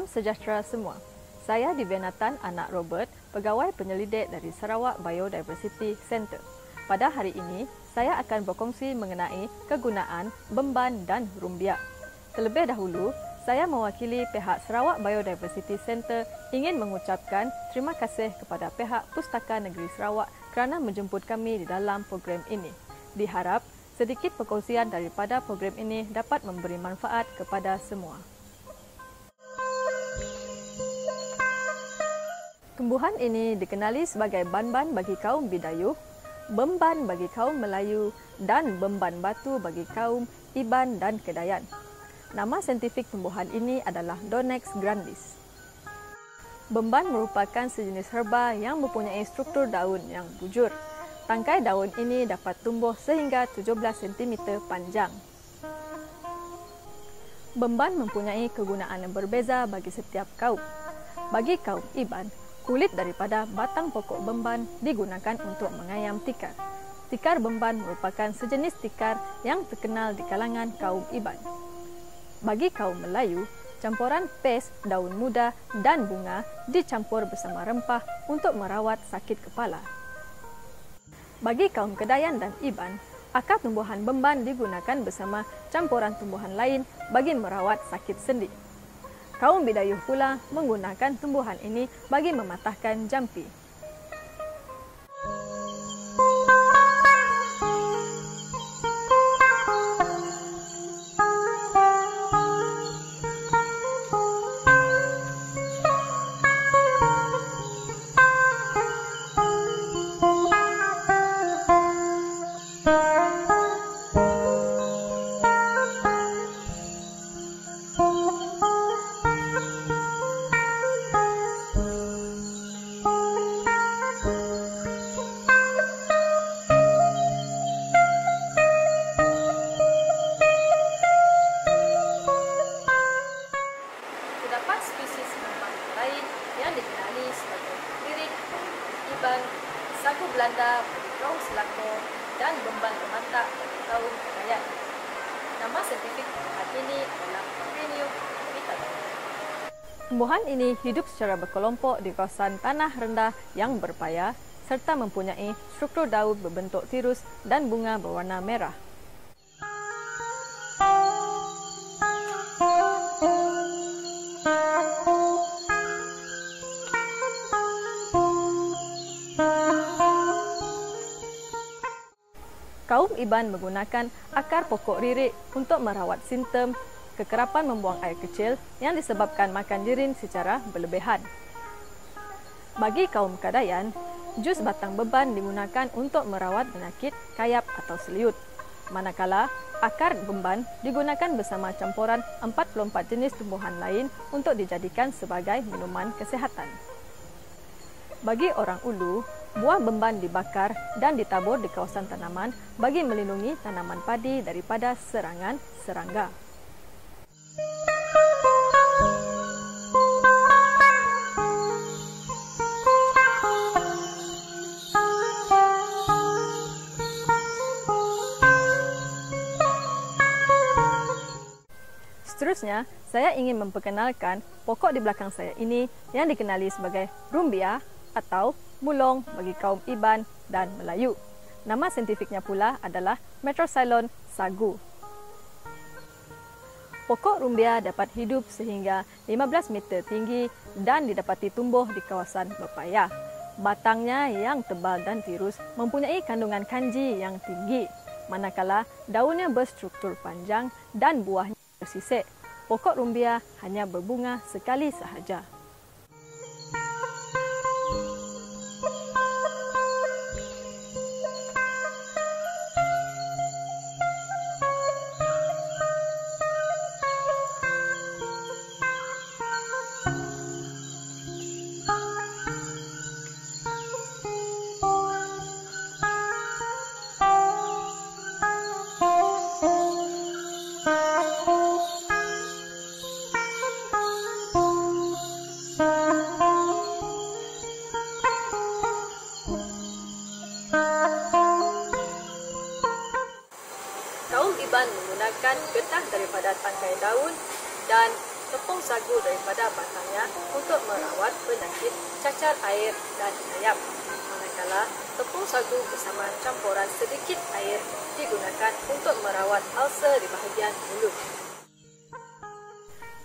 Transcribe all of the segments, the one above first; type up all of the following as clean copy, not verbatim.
Salam sejahtera semua. Saya Diviana Tan, anak Robert, pegawai penyelidik dari Sarawak Biodiversity Centre. Pada hari ini, saya akan berkongsi mengenai kegunaan Bemban dan Rumbia. Terlebih dahulu, saya mewakili pihak Sarawak Biodiversity Centre ingin mengucapkan terima kasih kepada pihak Pustaka Negeri Sarawak kerana menjemput kami di dalam program ini. Diharap sedikit perkongsian daripada program ini dapat memberi manfaat kepada semua. Tumbuhan ini dikenali sebagai Banban bagi kaum Bidayuh, Bemban bagi kaum Melayu dan Bemban Batu bagi kaum Iban dan Kedayan. Nama saintifik tumbuhan ini adalah Donax grandis. Bemban merupakan sejenis herba yang mempunyai struktur daun yang bujur. Tangkai daun ini dapat tumbuh sehingga 17 cm panjang. Bemban mempunyai kegunaan yang berbeza bagi setiap kaum. Bagi kaum Iban, kulit daripada batang pokok bemban digunakan untuk mengayam tikar. Tikar bemban merupakan sejenis tikar yang terkenal di kalangan kaum Iban. Bagi kaum Melayu, campuran pes, daun muda dan bunga dicampur bersama rempah untuk merawat sakit kepala. Bagi kaum Kedayan dan Iban, akar tumbuhan bemban digunakan bersama campuran tumbuhan lain bagi merawat sakit sendi. Kaum Bidayuh pula menggunakan tumbuhan ini bagi mematahkan jampi. Terdapat spesies bemban lain yang dikenali sebagai lirik, iban, sagu Belanda bagi kaum Selangor dan bemban Lemantak bagi kaum Kedayan. Nama saintifik tumbuhan ini adalah Perennial Vitata. Tumbuhan ini hidup secara berkelompok di kawasan tanah rendah yang berpayah serta mempunyai struktur daun berbentuk tirus dan bunga berwarna merah. Kaum Iban menggunakan akar pokok ririk untuk merawat simptom kekerapan membuang air kecil yang disebabkan makan jirin secara berlebihan. Bagi kaum Kedayan, jus batang beban digunakan untuk merawat penyakit kayap atau seliut. Manakala akar bemban digunakan bersama campuran 44 jenis tumbuhan lain untuk dijadikan sebagai minuman kesihatan. Bagi orang Ulu, buah bemban dibakar dan ditabur di kawasan tanaman bagi melindungi tanaman padi daripada serangan serangga. Seterusnya, saya ingin memperkenalkan pokok di belakang saya ini yang dikenali sebagai Rumbia atau mulong bagi kaum Iban dan Melayu. Nama saintifiknya pula adalah Metrosylon sagu. Pokok rumbia dapat hidup sehingga 15 meter tinggi dan didapati tumbuh di kawasan berpayah. Batangnya yang tebal dan tirus mempunyai kandungan kanji yang tinggi, manakala daunnya berstruktur panjang dan buahnya bersisik. Pokok rumbia hanya berbunga sekali sahaja. Iban menggunakan getah daripada tangkai daun dan tepung sagu daripada batangnya untuk merawat penyakit cacar air dan ayam. Manakala tepung sagu bersama campuran sedikit air digunakan untuk merawat ulcer di bahagian mulut.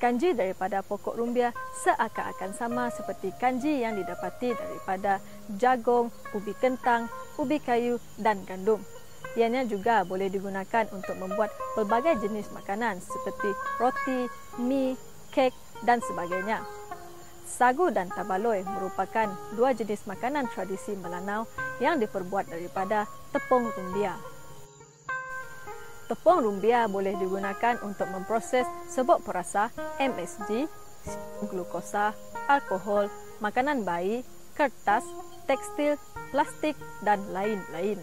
Kanji daripada pokok rumbia seakan-akan sama seperti kanji yang didapati daripada jagung, ubi kentang, ubi kayu dan gandum. Ianya juga boleh digunakan untuk membuat pelbagai jenis makanan seperti roti, mi, kek dan sebagainya. Sagu dan tabaloi merupakan dua jenis makanan tradisi Melanau yang diperbuat daripada tepung rumbia. Tepung rumbia boleh digunakan untuk memproses sebok perasa, MSG, glukosa, alkohol, makanan bayi, kertas, tekstil, plastik dan lain-lain.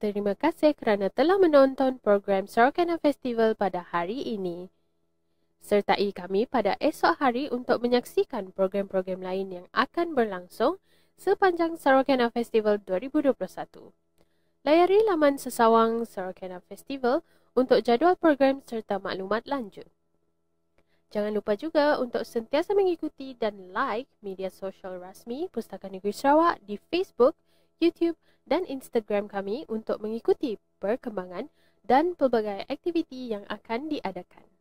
Terima kasih kerana telah menonton program Sorokana Festival pada hari ini. Sertai kami pada esok hari untuk menyaksikan program-program lain yang akan berlangsung sepanjang Sorokana Festival 2021. Layari laman sesawang Sorokana Festival untuk jadual program serta maklumat lanjut. Jangan lupa juga untuk sentiasa mengikuti dan like media sosial rasmi Pustaka Negeri Sarawak di Facebook, YouTube dan Instagram kami untuk mengikuti perkembangan dan pelbagai aktiviti yang akan diadakan.